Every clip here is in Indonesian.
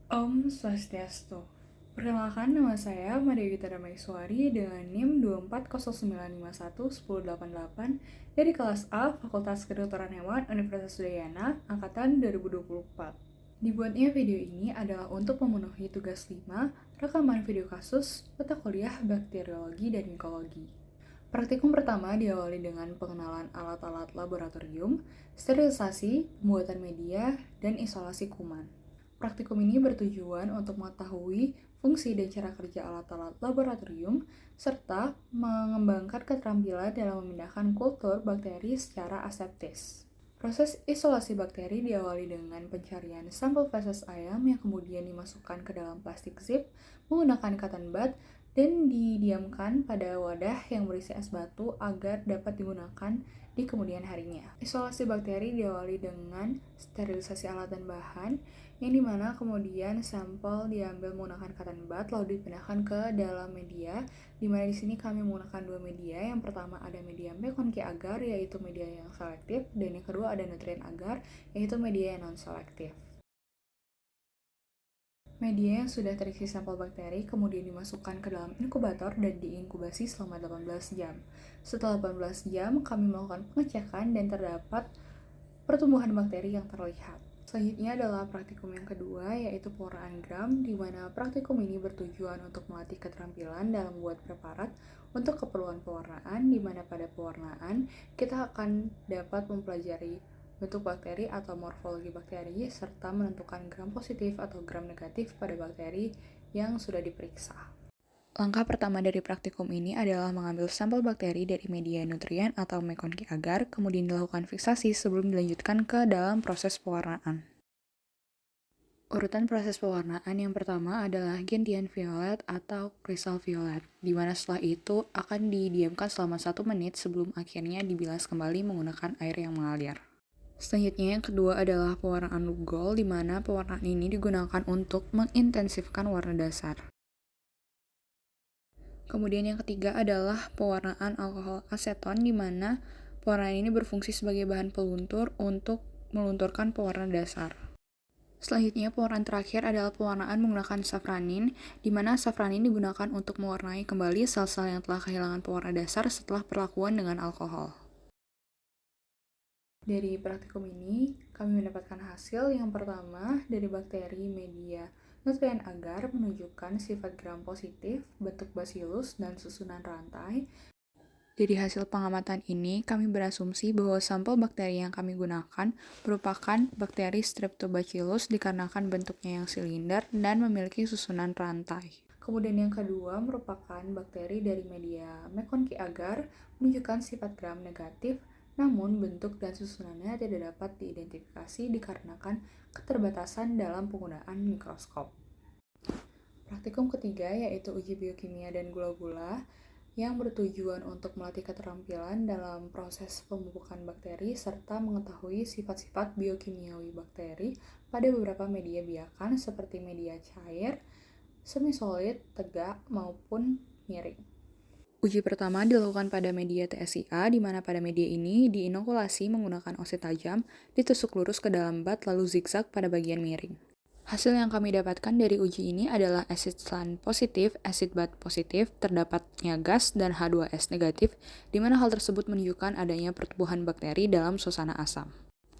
Om Swastiastu. Perkenalkan, nama saya Maria Gita Damaiswari dengan NIM 24095110888 dari kelas A Fakultas Kedokteran Hewan Universitas Udayana Angkatan 2024. Dibuatnya video ini adalah untuk memenuhi tugas 5 rekaman video kasus mata kuliah bakteriologi dan mikologi. Praktikum pertama diawali dengan pengenalan alat-alat laboratorium, sterilisasi, pembuatan media, dan isolasi kuman. Praktikum ini bertujuan untuk mengetahui fungsi dan cara kerja alat-alat laboratorium, serta mengembangkan keterampilan dalam memindahkan kultur bakteri secara aseptis. Proses isolasi bakteri diawali dengan pencarian sampel feses ayam yang kemudian dimasukkan ke dalam plastik zip menggunakan cotton bud dan didiamkan pada wadah yang berisi es batu agar dapat digunakan di kemudian harinya. Isolasi bakteri diawali dengan sterilisasi alat dan bahan, yang dimana kemudian sampel diambil menggunakan cotton bud lalu dipindahkan ke dalam media, dimana di sini kami menggunakan dua media. Yang pertama ada media McConkie agar, yaitu media yang selektif, dan yang kedua ada nutrien agar, yaitu media yang non-selektif. Media yang sudah terisi sampel bakteri kemudian dimasukkan ke dalam inkubator dan diinkubasi selama 18 jam. Setelah 18 jam, kami melakukan pengecekan dan terdapat pertumbuhan bakteri yang terlihat. Selanjutnya adalah praktikum yang kedua, yaitu pewarnaan gram, di mana praktikum ini bertujuan untuk melatih keterampilan dalam membuat preparat untuk keperluan pewarnaan, di mana pada pewarnaan kita akan dapat mempelajari bentuk bakteri atau morfologi bakteri, serta menentukan gram positif atau gram negatif pada bakteri yang sudah diperiksa. Langkah pertama dari praktikum ini adalah mengambil sampel bakteri dari media nutrien atau McConkie agar, kemudian dilakukan fiksasi sebelum dilanjutkan ke dalam proses pewarnaan. Urutan proses pewarnaan yang pertama adalah gentian violet atau crystal violet, di mana setelah itu akan didiamkan selama 1 menit sebelum akhirnya dibilas kembali menggunakan air yang mengalir. Selanjutnya yang kedua adalah pewarnaan Lugol, di mana pewarnaan ini digunakan untuk mengintensifkan warna dasar. Kemudian yang ketiga adalah pewarnaan alkohol aseton, di mana pewarnaan ini berfungsi sebagai bahan peluntur untuk melunturkan pewarna dasar. Selanjutnya, pewarnaan terakhir adalah pewarnaan menggunakan safranin, di mana safranin digunakan untuk mewarnai kembali sel-sel yang telah kehilangan pewarna dasar setelah perlakuan dengan alkohol. Dari praktikum ini, kami mendapatkan hasil yang pertama dari bakteri media nutrien agar menunjukkan sifat gram positif, bentuk bacillus, dan susunan rantai. Dari hasil pengamatan ini, kami berasumsi bahwa sampel bakteri yang kami gunakan merupakan bakteri Streptobacillus dikarenakan bentuknya yang silinder dan memiliki susunan rantai. Kemudian yang kedua merupakan bakteri dari media McConkie agar menunjukkan sifat gram negatif, namun bentuk dan susunannya tidak dapat diidentifikasi dikarenakan keterbatasan dalam penggunaan mikroskop. Praktikum ketiga yaitu uji biokimia dan gula-gula yang bertujuan untuk melatih keterampilan dalam proses pembubukan bakteri serta mengetahui sifat-sifat biokimiawi bakteri pada beberapa media biakan seperti media cair, semi-solid, tegak, maupun miring. Uji pertama dilakukan pada media TSIA, di mana pada media ini diinokulasi menggunakan oset tajam, ditusuk lurus ke dalam bat lalu zigzag pada bagian miring. Hasil yang kami dapatkan dari uji ini adalah asid slan positif, asid bat positif, terdapatnya gas, dan H2S negatif, di mana hal tersebut menunjukkan adanya pertumbuhan bakteri dalam suasana asam.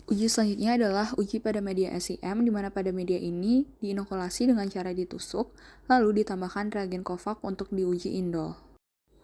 Uji selanjutnya adalah uji pada media SIM, di mana pada media ini diinokulasi dengan cara ditusuk, lalu ditambahkan reagen Kovac untuk diuji indol.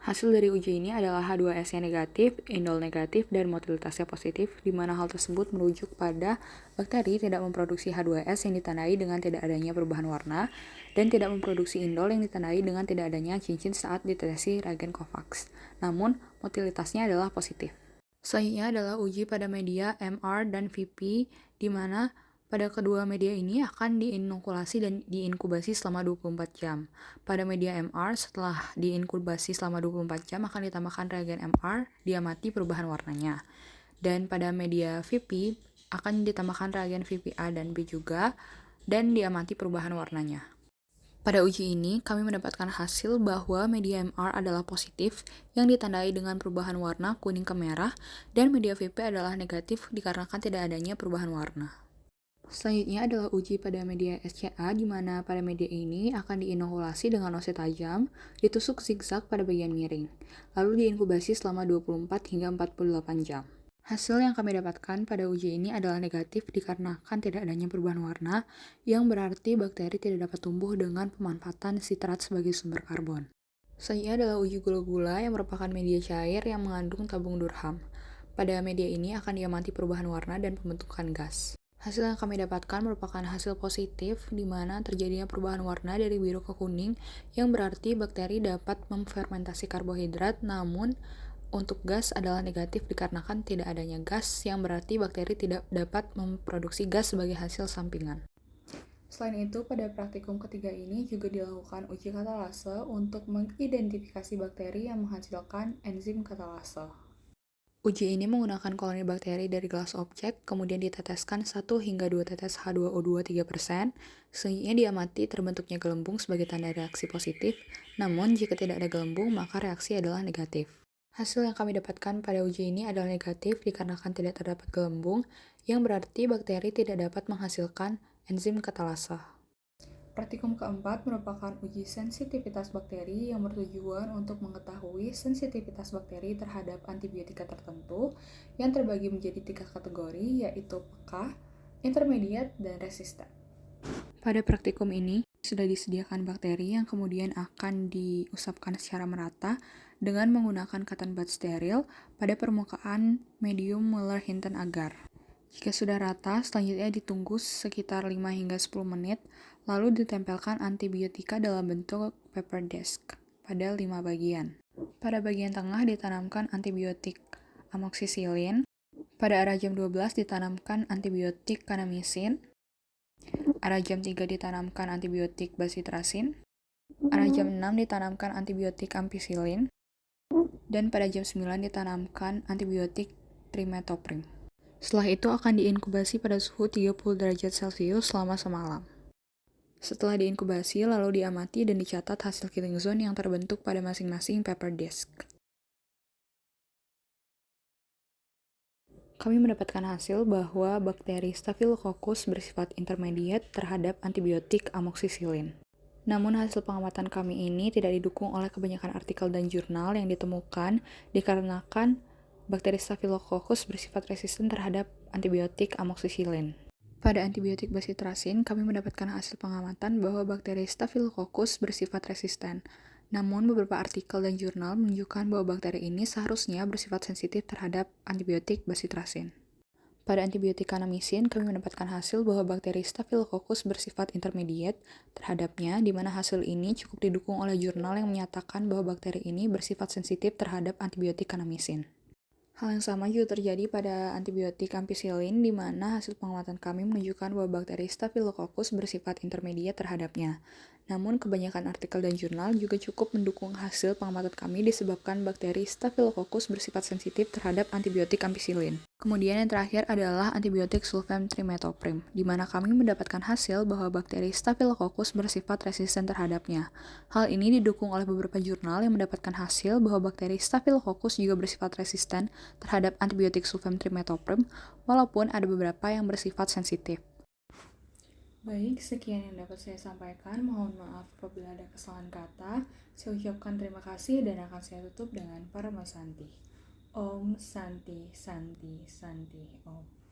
Hasil dari uji ini adalah H2S-nya negatif, indol negatif, dan motilitasnya positif, di mana hal tersebut merujuk pada bakteri tidak memproduksi H2S yang ditandai dengan tidak adanya perubahan warna, dan tidak memproduksi indol yang ditandai dengan tidak adanya cincin saat ditetesi reagen Kovacs. Namun, motilitasnya adalah positif. Selanjutnya adalah uji pada media MR dan VP, di mana pada kedua media ini akan diinokulasi dan diinkubasi selama 24 jam. Pada media MR, setelah diinkubasi selama 24 jam akan ditambahkan reagen MR, diamati perubahan warnanya. Dan pada media VP akan ditambahkan reagen VPA dan B juga, dan diamati perubahan warnanya. Pada uji ini, kami mendapatkan hasil bahwa media MR adalah positif yang ditandai dengan perubahan warna kuning ke merah, dan media VP adalah negatif dikarenakan tidak adanya perubahan warna. Selanjutnya adalah uji pada media SCA, di mana pada media ini akan diinokulasi dengan nosi tajam, ditusuk zigzag pada bagian miring, lalu diinkubasi selama 24 hingga 48 jam. Hasil yang kami dapatkan pada uji ini adalah negatif dikarenakan tidak adanya perubahan warna, yang berarti bakteri tidak dapat tumbuh dengan pemanfaatan sitrat sebagai sumber karbon. Selanjutnya adalah uji gula-gula yang merupakan media cair yang mengandung tabung durham. Pada media ini akan diamati perubahan warna dan pembentukan gas. Hasil yang kami dapatkan merupakan hasil positif, di mana terjadinya perubahan warna dari biru ke kuning, yang berarti bakteri dapat memfermentasi karbohidrat, namun untuk gas adalah negatif dikarenakan tidak adanya gas, yang berarti bakteri tidak dapat memproduksi gas sebagai hasil sampingan. Selain itu, pada praktikum ketiga ini juga dilakukan uji katalase untuk mengidentifikasi bakteri yang menghasilkan enzim katalase. Uji ini menggunakan koloni bakteri dari gelas objek, kemudian diteteskan 1 hingga 2 tetes H2O2 3%, selanjutnya diamati terbentuknya gelembung sebagai tanda reaksi positif, namun jika tidak ada gelembung maka reaksi adalah negatif. Hasil yang kami dapatkan pada uji ini adalah negatif dikarenakan tidak terdapat gelembung, yang berarti bakteri tidak dapat menghasilkan enzim katalase. Praktikum keempat merupakan uji sensitivitas bakteri yang bertujuan untuk mengetahui sensitivitas bakteri terhadap antibiotika tertentu yang terbagi menjadi 3 kategori, yaitu peka, intermediate, dan resisten. Pada praktikum ini, sudah disediakan bakteri yang kemudian akan diusapkan secara merata dengan menggunakan cotton bud steril pada permukaan medium Mueller-Hinton agar. Jika sudah rata, selanjutnya ditunggu sekitar 5 hingga 10 menit, lalu ditempelkan antibiotika dalam bentuk paper disc pada 5 bagian. Pada bagian tengah ditanamkan antibiotik amoxicillin, pada arah jam 12 ditanamkan antibiotik kanamisin, arah jam 3 ditanamkan antibiotik bacitracin, arah jam 6 ditanamkan antibiotik ampicillin, dan pada jam 9 ditanamkan antibiotik trimethoprim. Setelah itu akan diinkubasi pada suhu 30 derajat Celcius selama semalam. Setelah diinkubasi, lalu diamati dan dicatat hasil killing zone yang terbentuk pada masing-masing paper disc. Kami mendapatkan hasil bahwa bakteri Staphylococcus bersifat intermediate terhadap antibiotik amoxicillin. Namun hasil pengamatan kami ini tidak didukung oleh kebanyakan artikel dan jurnal yang ditemukan dikarenakan bakteri Staphylococcus bersifat resisten terhadap antibiotik amoxicillin. Pada antibiotik bacitracin, kami mendapatkan hasil pengamatan bahwa bakteri Staphylococcus bersifat resisten. Namun beberapa artikel dan jurnal menunjukkan bahwa bakteri ini seharusnya bersifat sensitif terhadap antibiotik bacitracin. Pada antibiotik kanamisin, kami mendapatkan hasil bahwa bakteri Staphylococcus bersifat intermediate terhadapnya, di mana hasil ini cukup didukung oleh jurnal yang menyatakan bahwa bakteri ini bersifat sensitif terhadap antibiotik kanamisin. Hal yang sama juga terjadi pada antibiotik ampicillin, di mana hasil pengamatan kami menunjukkan bahwa bakteri Staphylococcus bersifat intermediate terhadapnya. Namun, kebanyakan artikel dan jurnal juga cukup mendukung hasil pengamatan kami disebabkan bakteri Staphylococcus bersifat sensitif terhadap antibiotik ampicillin. Kemudian yang terakhir adalah antibiotik sulfentrimethoprim, di mana kami mendapatkan hasil bahwa bakteri Staphylococcus bersifat resisten terhadapnya. Hal ini didukung oleh beberapa jurnal yang mendapatkan hasil bahwa bakteri Staphylococcus juga bersifat resisten terhadap antibiotik sulfentrimethoprim, walaupun ada beberapa yang bersifat sensitif. Baik, sekian yang dapat saya sampaikan. Mohon maaf apabila ada kesalahan kata. Saya ucapkan terima kasih dan akan saya tutup dengan Paramasanti. Om Santi Santi Santi Om.